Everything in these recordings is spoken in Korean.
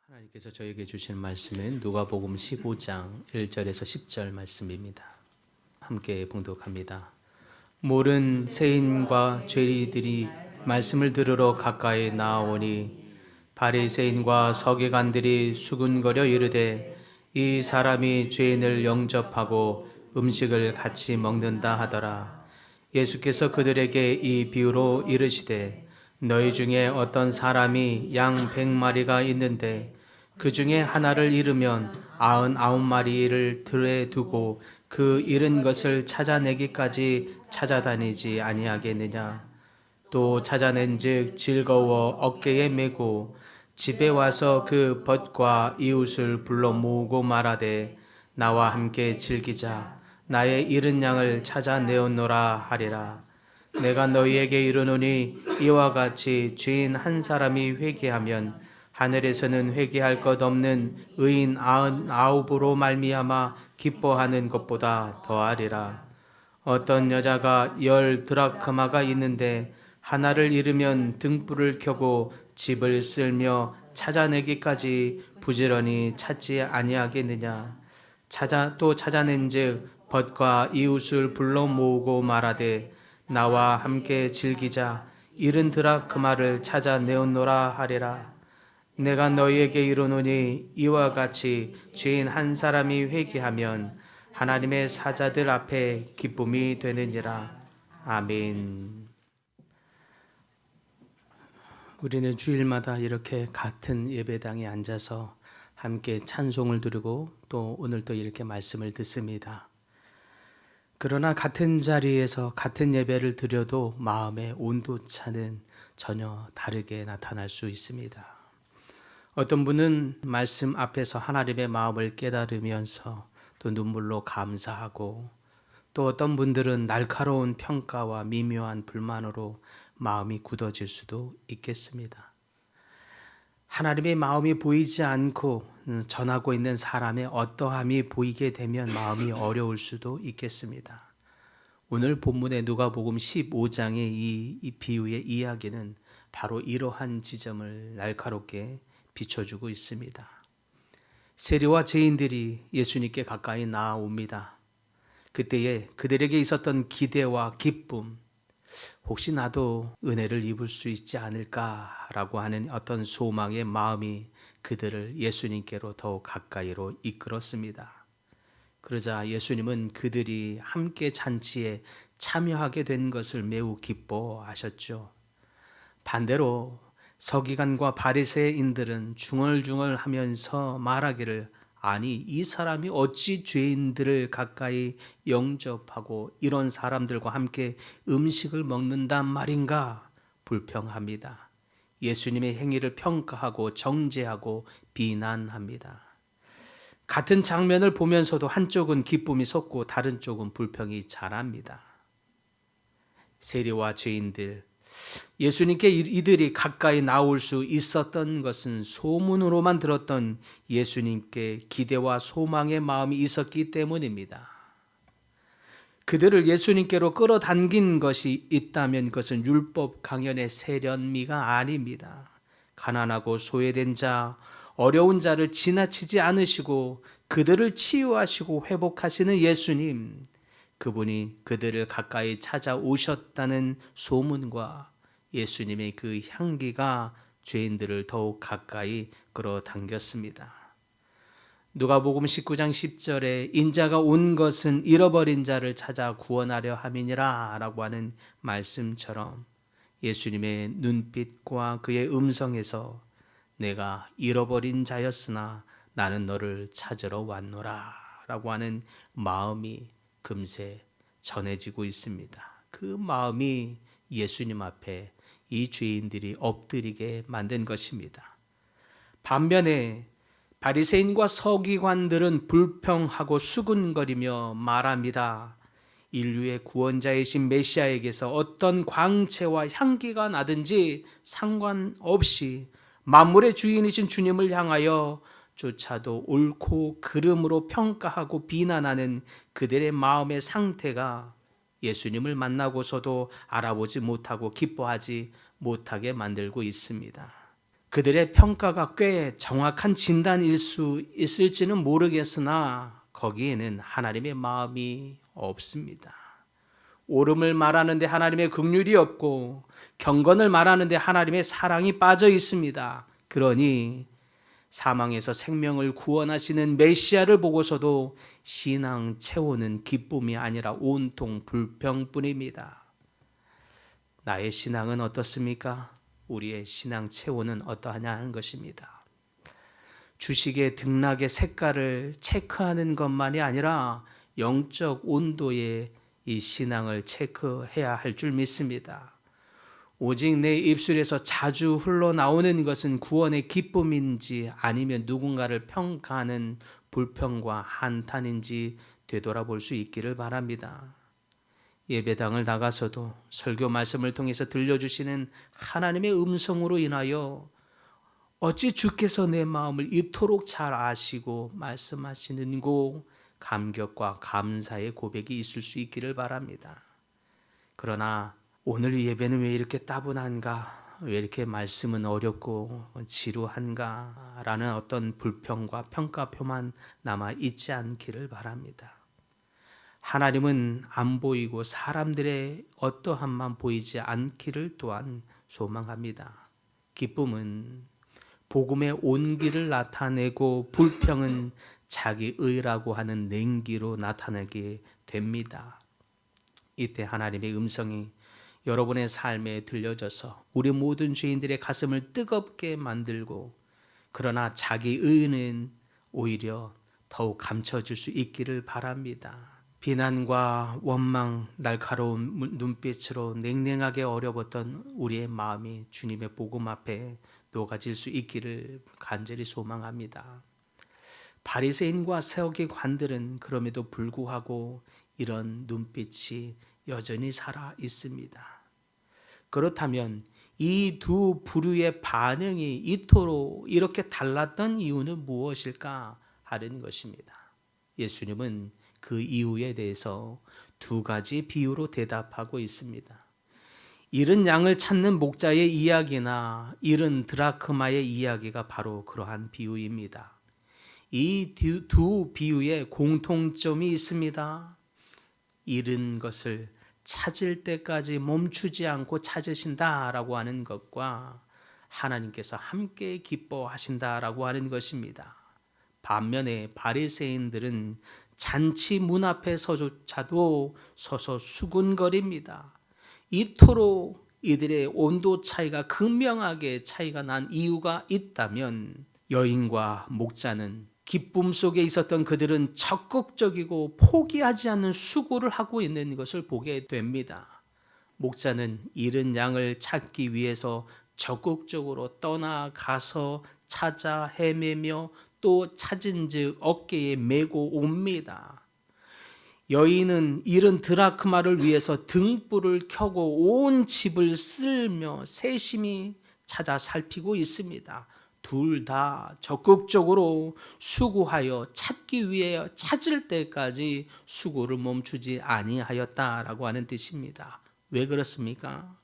하나님께서 저에게 주신 말씀은 누가복음 15장 1절에서 10절 말씀입니다. 함께 봉독합니다. 모른 세인과 죄리들이 말씀을 들으러 가까이 나아오니 바리새인과 서기관들이 수군거려 이르되 이 사람이 죄인을 영접하고 음식을 같이 먹는다 하더라. 예수께서 그들에게 이 비유로 이르시되 너희 중에 어떤 사람이 양 100마리가 있는데 그 중에 하나를 잃으면 99마리를 들에 두고 그 잃은 것을 찾아내기까지 찾아다니지 아니하겠느냐. 또 찾아낸즉 즐거워 어깨에 메고 집에 와서 그 벗과 이웃을 불러 모으고 말하되 나와 함께 즐기자. 나의 잃은 양을 찾아내었노라 하리라. 내가 너희에게 이르노니 이와 같이 죄인 한 사람이 회개하면 하늘에서는 회개할 것 없는 의인 99으로 말미암아 기뻐하는 것보다 더하리라. 어떤 여자가 10드라크마가 있는데 하나를 잃으면 등불을 켜고 집을 쓸며 찾아내기까지 부지런히 찾지 아니하겠느냐. 또 찾아낸즉 벗과 이웃을 불러 모으고 말하되 나와 함께 즐기자. 잃은 드라크마를 찾아내었노라 하리라. 내가 너희에게 이르노니 이와 같이 죄인 한 사람이 회개하면 하나님의 사자들 앞에 기쁨이 되느니라. 아멘. 우리는 주일마다 이렇게 같은 예배당에 앉아서 함께 찬송을 드리고 또 오늘 또 이렇게 말씀을 듣습니다. 그러나 같은 자리에서 같은 예배를 드려도 마음의 온도차는 전혀 다르게 나타날 수 있습니다. 어떤 분은 말씀 앞에서 하나님의 마음을 깨달으면서 또 눈물로 감사하고, 또 어떤 분들은 날카로운 평가와 미묘한 불만으로 마음이 굳어질 수도 있겠습니다. 하나님의 마음이 보이지 않고 전하고 있는 사람의 어떠함이 보이게 되면 마음이 어려울 수도 있겠습니다. 오늘 본문의 누가복음 15장의 이 비유의 이야기는 바로 이러한 지점을 날카롭게 비춰주고 있습니다. 세리와 죄인들이 예수님께 가까이 나아옵니다. 그때에 그들에게 있었던 기대와 기쁨, 혹시 나도 은혜를 입을 수 있지 않을까라고 하는 어떤 소망의 마음이 그들을 예수님께로 더욱 가까이로 이끌었습니다. 그러자 예수님은 그들이 함께 잔치에 참여하게 된 것을 매우 기뻐하셨죠. 반대로 서기관과 바리새인들은 중얼중얼하면서 말하기를 아니 이 사람이 어찌 죄인들을 가까이 영접하고 이런 사람들과 함께 음식을 먹는단 말인가 불평합니다. 예수님의 행위를 평가하고 정죄하고 비난합니다. 같은 장면을 보면서도 한쪽은 기쁨이 솟고 다른 쪽은 불평이 자랍니다. 세리와 죄인들, 예수님께 이들이 가까이 나올 수 있었던 것은 소문으로만 들었던 예수님께 기대와 소망의 마음이 있었기 때문입니다. 그들을 예수님께로 끌어당긴 것이 있다면 그것은 율법 강연의 세련미가 아닙니다. 가난하고 소외된 자, 어려운 자를 지나치지 않으시고 그들을 치유하시고 회복하시는 예수님, 그분이 그들을 가까이 찾아오셨다는 소문과 예수님의 그 향기가 죄인들을 더욱 가까이 끌어당겼습니다. 누가복음 19장 10절에 인자가 온 것은 잃어버린 자를 찾아 구원하려 함이니라 라고 하는 말씀처럼 예수님의 눈빛과 그의 음성에서 내가 잃어버린 자였으나 나는 너를 찾으러 왔노라 라고 하는 마음이 금세 전해지고 있습니다. 그 마음이 예수님 앞에 이 죄인들이 엎드리게 만든 것입니다. 반면에 바리새인과 서기관들은 불평하고 수군거리며 말합니다. 인류의 구원자이신 메시아에게서 어떤 광채와 향기가 나든지 상관없이 만물의 주인이신 주님을 향하여 조차도 옳고 그름으로 평가하고 비난하는 그들의 마음의 상태가 예수님을 만나고서도 알아보지 못하고 기뻐하지 못하게 만들고 있습니다. 그들의 평가가 꽤 정확한 진단일 수 있을지는 모르겠으나 거기에는 하나님의 마음이 없습니다. 옳음을 말하는데 하나님의 긍휼이 없고 경건을 말하는데 하나님의 사랑이 빠져 있습니다. 그러니 사망에서 생명을 구원하시는 메시아를 보고서도 신앙 체호는 기쁨이 아니라 온통 불평뿐입니다. 나의 신앙은 어떻습니까? 우리의 신앙 체호는 어떠하냐 하는 것입니다. 주식의 등락의 색깔을 체크하는 것만이 아니라 영적 온도의 이 신앙을 체크해야 할 줄 믿습니다. 오직 내 입술에서 자주 흘러나오는 것은 구원의 기쁨인지 아니면 누군가를 평가하는 불평과 한탄인지 되돌아볼 수 있기를 바랍니다. 예배당을 나가서도 설교 말씀을 통해서 들려주시는 하나님의 음성으로 인하여 어찌 주께서 내 마음을 이토록 잘 아시고 말씀하시는고 감격과 감사의 고백이 있을 수 있기를 바랍니다. 그러나 오늘 예배는 왜 이렇게 따분한가? 왜 이렇게 말씀은 어렵고 지루한가? 라는 어떤 불평과 평가표만 남아 있지 않기를 바랍니다. 하나님은 안 보이고 사람들의 어떠함만 보이지 않기를 또한 소망합니다. 기쁨은 복음의 온기를 나타내고 불평은 자기 의라고 하는 냉기로 나타나게 됩니다. 이때 하나님의 음성이 여러분의 삶에 들려져서 우리 모든 죄인들의 가슴을 뜨겁게 만들고 그러나 자기 의는 오히려 더욱 감춰질 수 있기를 바랍니다. 비난과 원망, 날카로운 눈빛으로 냉랭하게 어려웠던 우리의 마음이 주님의 복음 앞에 녹아질 수 있기를 간절히 소망합니다. 바리새인과 서기관들은 그럼에도 불구하고 이런 눈빛이 여전히 살아 있습니다. 그렇다면 이 두 부류의 반응이 이토록 이렇게 달랐던 이유는 무엇일까 하는 것입니다. 예수님은 그 이유에 대해서 두 가지 비유로 대답하고 있습니다. 잃은 양을 찾는 목자의 이야기나 잃은 드라크마의 이야기가 바로 그러한 비유입니다. 이 두 비유에 공통점이 있습니다. 잃은 것을 찾을 때까지 멈추지 않고 찾으신다라고 하는 것과 하나님께서 함께 기뻐하신다라고 하는 것입니다. 반면에 바리새인들은 잔치 문 앞에서조차도 서서 수군거립니다. 이토록 이들의 온도 차이가 극명하게 차이가 난 이유가 있다면 여인과 목자는 기쁨 속에 있었던 그들은 적극적이고 포기하지 않는 수고를 하고 있는 것을 보게 됩니다. 목자는 잃은 양을 찾기 위해서 적극적으로 떠나가서 찾아 헤매며 또 찾은즉 어깨에 메고 옵니다. 여인은 잃은 드라크마를 위해서 등불을 켜고 온 집을 쓸며 세심히 찾아 살피고 있습니다. 둘 다 적극적으로 수고하여 찾기 위해 찾을 때까지 수고를 멈추지 아니하였다라고 하는 뜻입니다. 왜 그렇습니까?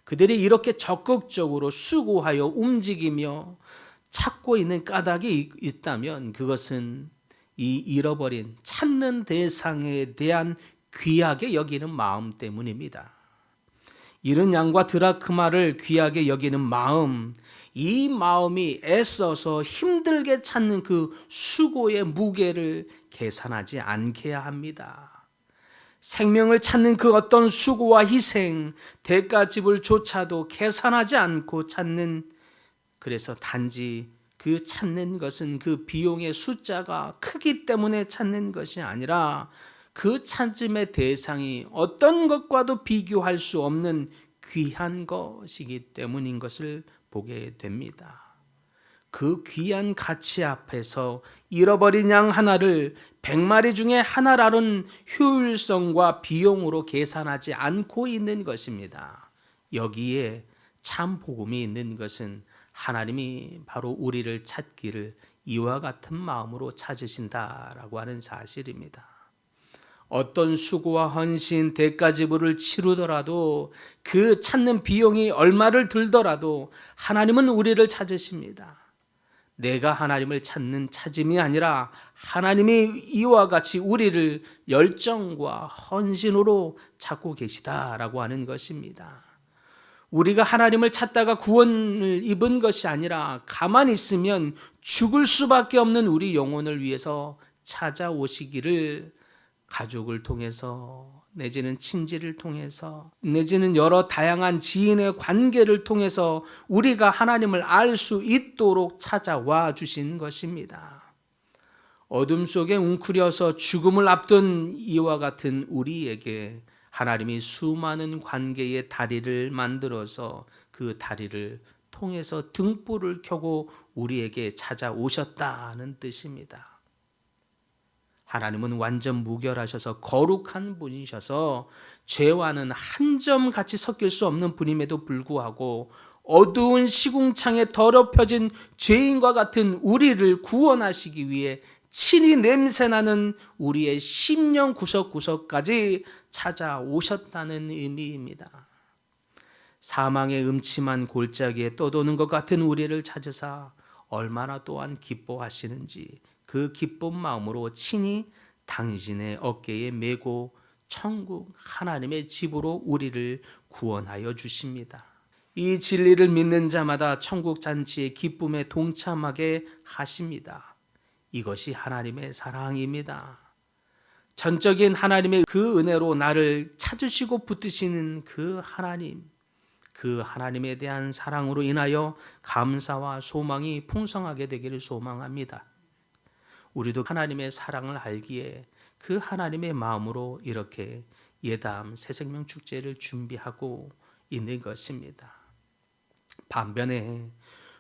그들이 이렇게 적극적으로 수고하여 움직이며 찾고 있는 까닭이 있다면 그것은 이 잃어버린 찾는 대상에 대한 귀하게 여기는 마음 때문입니다. 잃은 양과 드라크마를 귀하게 여기는 마음, 이 마음이 애써서 힘들게 찾는 그 수고의 무게를 계산하지 않게야 합니다. 생명을 찾는 그 어떤 수고와 희생, 대가지불조차도 계산하지 않고 찾는, 그래서 단지 그 찾는 것은 그 비용의 숫자가 크기 때문에 찾는 것이 아니라 그 찾음의 대상이 어떤 것과도 비교할 수 없는 귀한 것이기 때문인 것을 보게 됩니다. 그 귀한 가치 앞에서 잃어버린 양 하나를 100마리 중에 하나라는 효율성과 비용으로 계산하지 않고 있는 것입니다. 여기에 참 복음이 있는 것은 하나님이 바로 우리를 찾기를 이와 같은 마음으로 찾으신다라고 하는 사실입니다. 어떤 수고와 헌신, 대가 지불을 치르더라도 그 찾는 비용이 얼마를 들더라도 하나님은 우리를 찾으십니다. 내가 하나님을 찾는 찾음이 아니라 하나님이 이와 같이 우리를 열정과 헌신으로 찾고 계시다라고 하는 것입니다. 우리가 하나님을 찾다가 구원을 입은 것이 아니라 가만히 있으면 죽을 수밖에 없는 우리 영혼을 위해서 찾아오시기를 가족을 통해서 내지는 친지를 통해서 내지는 여러 다양한 지인의 관계를 통해서 우리가 하나님을 알 수 있도록 찾아와 주신 것입니다. 어둠 속에 웅크려서 죽음을 앞둔 이와 같은 우리에게 하나님이 수많은 관계의 다리를 만들어서 그 다리를 통해서 등불을 켜고 우리에게 찾아오셨다는 뜻입니다. 하나님은 완전 무결하셔서 거룩한 분이셔서 죄와는 한 점 같이 섞일 수 없는 분임에도 불구하고 어두운 시궁창에 더럽혀진 죄인과 같은 우리를 구원하시기 위해 친히 냄새나는 우리의 심령 구석구석까지 찾아오셨다는 의미입니다. 사망의 음침한 골짜기에 떠도는 것 같은 우리를 찾으사 얼마나 또한 기뻐하시는지 그 기쁜 마음으로 친히 당신의 어깨에 메고 천국 하나님의 집으로 우리를 구원하여 주십니다. 이 진리를 믿는 자마다 천국 잔치의 기쁨에 동참하게 하십니다. 이것이 하나님의 사랑입니다. 전적인 하나님의 그 은혜로 나를 찾으시고 붙드시는 그 하나님에 대한 사랑으로 인하여 감사와 소망이 풍성하게 되기를 소망합니다. 우리도 하나님의 사랑을 알기에 그 하나님의 마음으로 이렇게 예담 새생명 축제를 준비하고 있는 것입니다. 반면에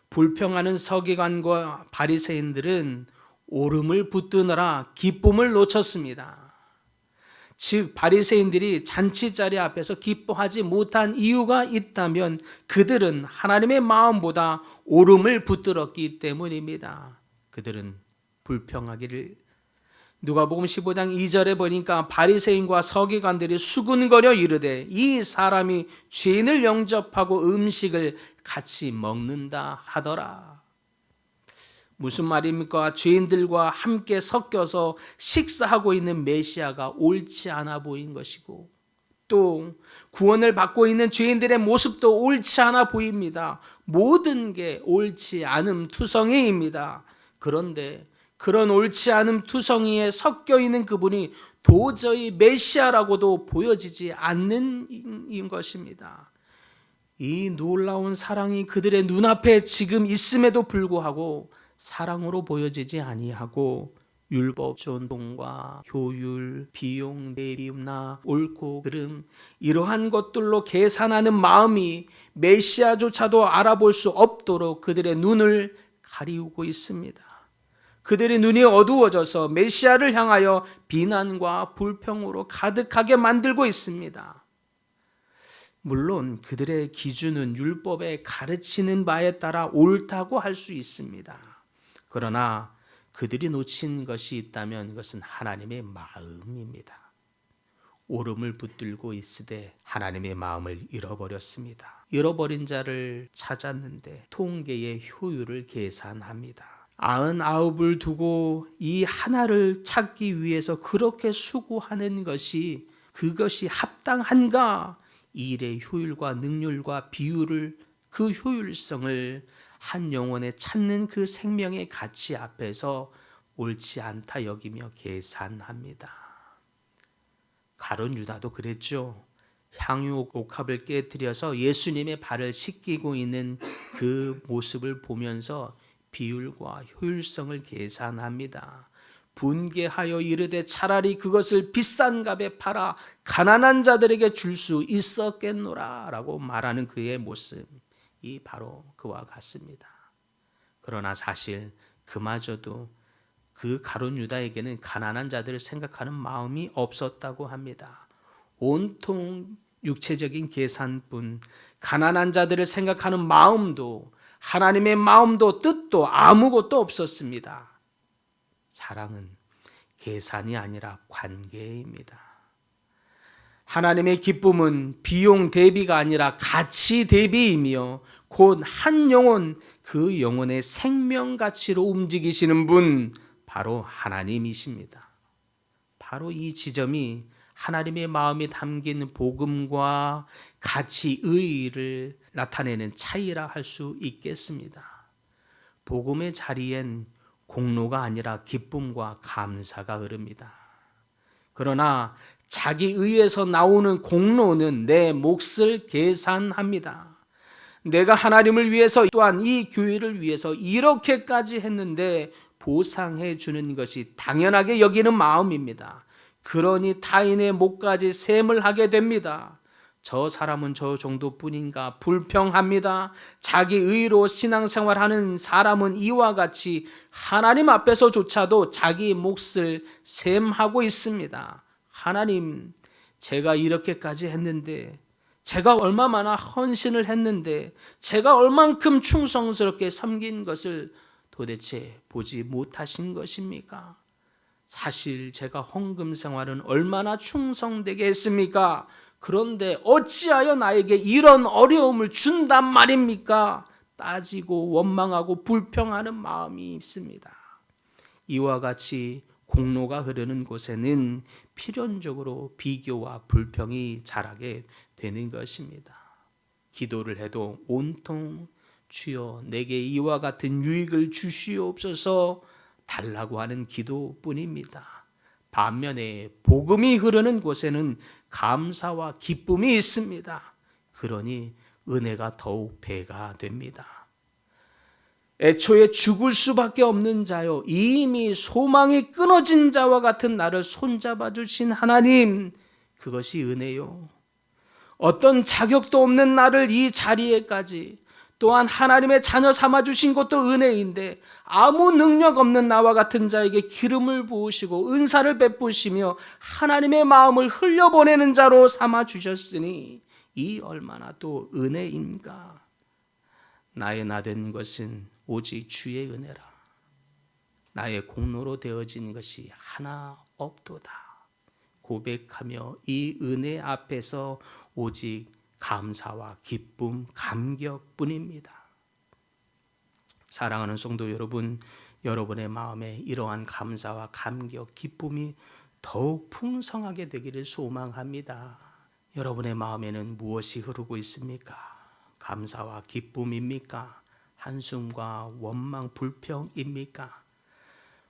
불평하는 서기관과 바리새인들은 오름을 붙드느라 기쁨을 놓쳤습니다. 즉 바리새인들이 잔치자리 앞에서 기뻐하지 못한 이유가 있다면 그들은 하나님의 마음보다 오름을 붙들었기 때문입니다. 그들은 불평하기를 누가복음 15장 2절에 보니까 바리새인과 서기관들이 수군거려 이르되 이 사람이 죄인을 영접하고 음식을 같이 먹는다 하더라. 무슨 말입니까? 죄인들과 함께 섞여서 식사하고 있는 메시아가 옳지 않아 보인 것이고 또 구원을 받고 있는 죄인들의 모습도 옳지 않아 보입니다. 모든 게 옳지 않음 투성이입니다. 그런데 그런 옳지 않음 투성이에 섞여 있는 그분이 도저히 메시아라고도 보여지지 않는 것입니다. 이 놀라운 사랑이 그들의 눈앞에 지금 있음에도 불구하고 사랑으로 보여지지 아니하고 율법, 전통과 효율, 비용, 대비음나 옳고 그름 이러한 것들로 계산하는 마음이 메시아조차도 알아볼 수 없도록 그들의 눈을 가리우고 있습니다. 그들의 눈이 어두워져서 메시아를 향하여 비난과 불평으로 가득하게 만들고 있습니다. 물론 그들의 기준은 율법에 가르치는 바에 따라 옳다고 할 수 있습니다. 그러나 그들이 놓친 것이 있다면 그것은 하나님의 마음입니다. 오름을 붙들고 있으되 하나님의 마음을 잃어버렸습니다. 잃어버린 자를 찾았는데 통계의 효율을 계산합니다. 99을 두고 이 하나를 찾기 위해서 그렇게 수고하는 것이 그것이 합당한가? 일의 효율과 능률과 비율을 그 효율성을 한 영혼에 찾는 그 생명의 가치 앞에서 옳지 않다 여기며 계산합니다. 가룟 유다도 그랬죠. 향유 옥합을 깨뜨려서 예수님의 발을 씻기고 있는 그 모습을 보면서 비율과 효율성을 계산합니다. 분개하여 이르되 차라리 그것을 비싼 값에 팔아 가난한 자들에게 줄 수 있었겠노라 라고 말하는 그의 모습이 바로 그와 같습니다. 그러나 사실 그마저도 그 가룟 유다에게는 가난한 자들을 생각하는 마음이 없었다고 합니다. 온통 육체적인 계산뿐 가난한 자들을 생각하는 마음도 하나님의 마음도 뜻도 아무것도 없었습니다. 사랑은 계산이 아니라 관계입니다. 하나님의 기쁨은 비용 대비가 아니라 가치 대비이며 곧 한 영혼, 그 영혼의 생명 가치로 움직이시는 분, 바로 하나님이십니다. 바로 이 지점이 하나님의 마음이 담긴 복음과 가치 의의를 나타내는 차이라 할 수 있겠습니다. 복음의 자리엔 공로가 아니라 기쁨과 감사가 흐릅니다. 그러나 자기 의에서 나오는 공로는 내 몫을 계산합니다. 내가 하나님을 위해서 또한 이 교회를 위해서 이렇게까지 했는데 보상해 주는 것이 당연하게 여기는 마음입니다. 그러니 타인의 몫까지 셈을 하게 됩니다. 저 사람은 저 정도뿐인가 불평합니다. 자기 의로 신앙생활하는 사람은 이와 같이 하나님 앞에서조차도 자기 몫을 셈하고 있습니다. 하나님, 제가 이렇게까지 했는데, 제가 얼마나 헌신을 했는데, 제가 얼만큼 충성스럽게 섬긴 것을 도대체 보지 못하신 것입니까? 사실 제가 헌금 생활은 얼마나 충성되게 했습니까? 그런데 어찌하여 나에게 이런 어려움을 준단 말입니까? 따지고 원망하고 불평하는 마음이 있습니다. 이와 같이 공로가 흐르는 곳에는 필연적으로 비교와 불평이 자라게 되는 것입니다. 기도를 해도 온통 주여 내게 이와 같은 유익을 주시옵소서 달라고 하는 기도뿐입니다. 반면에 복음이 흐르는 곳에는 감사와 기쁨이 있습니다. 그러니 은혜가 더욱 배가 됩니다. 애초에 죽을 수밖에 없는 자요, 이미 소망이 끊어진 자와 같은 나를 손잡아 주신 하나님, 그것이 은혜요. 어떤 자격도 없는 나를 이 자리에까지 또한 하나님의 자녀 삼아 주신 것도 은혜인데, 아무 능력 없는 나와 같은 자에게 기름을 부으시고 은사를 베푸시며 하나님의 마음을 흘려보내는 자로 삼아 주셨으니 이 얼마나 또 은혜인가. 나의 나 된 것은 오직 주의 은혜라. 나의 공로로 되어진 것이 하나 없도다. 고백하며 이 은혜 앞에서 오직 감사와 기쁨, 감격뿐입니다. 사랑하는 성도 여러분, 여러분의 마음에 이러한 감사와 감격, 기쁨이 더욱 풍성하게 되기를 소망합니다. 여러분의 마음에는 무엇이 흐르고 있습니까? 감사와 기쁨입니까? 한숨과 원망, 불평입니까?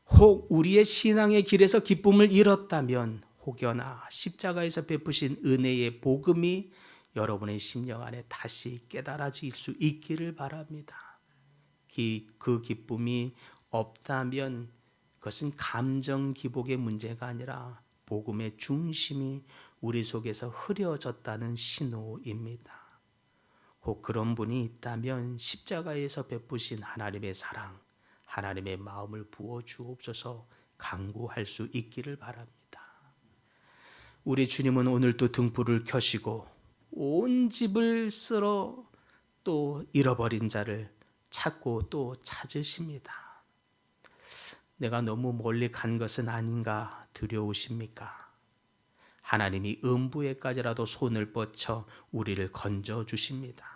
혹 우리의 신앙의 길에서 기쁨을 잃었다면 혹여나 십자가에서 베푸신 은혜의 복음이 여러분의 심령 안에 다시 깨달아질 수 있기를 바랍니다. 그 기쁨이 없다면 그것은 감정 기복의 문제가 아니라 복음의 중심이 우리 속에서 흐려졌다는 신호입니다. 혹 그런 분이 있다면 십자가에서 베푸신 하나님의 사랑, 하나님의 마음을 부어주옵소서 간구할 수 있기를 바랍니다. 우리 주님은 오늘도 등불을 켜시고 온 집을 쓸어 또 잃어버린 자를 찾고 또 찾으십니다. 내가 너무 멀리 간 것은 아닌가 두려우십니까? 하나님이 음부에까지라도 손을 뻗쳐 우리를 건져 주십니다.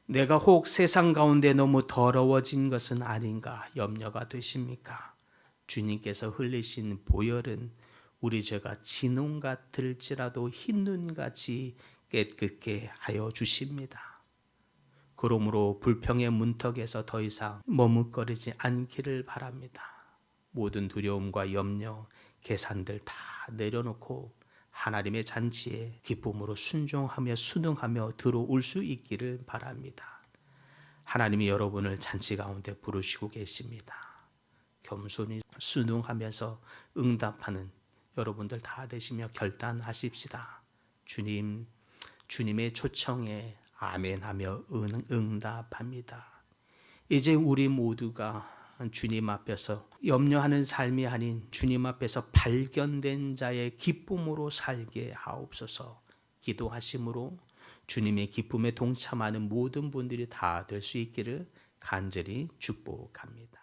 내가 혹 세상 가운데 너무 더러워진 것은 아닌가 염려가 되십니까? 주님께서 흘리신 보혈은 우리 죄가 진홍 같을지라도 흰 눈같이 깨끗게 하여 주십니다. 그러므로 불평의 문턱에서 더 이상 머뭇거리지 않기를 바랍니다. 모든 두려움과 염려, 계산들 다 내려놓고 하나님의 잔치에 기쁨으로 순종하며 순응하며 들어올 수 있기를 바랍니다. 하나님이 여러분을 잔치 가운데 부르시고 계십니다. 겸손히 순응하면서 응답하는 여러분들 다 되시며 결단하십시다. 주님의 초청에 아멘하며 응답합니다. 이제 우리 모두가 주님 앞에서 염려하는 삶이 아닌 주님 앞에서 발견된 자의 기쁨으로 살게 하옵소서. 기도하심으로 주님의 기쁨에 동참하는 모든 분들이 다 될 수 있기를 간절히 축복합니다.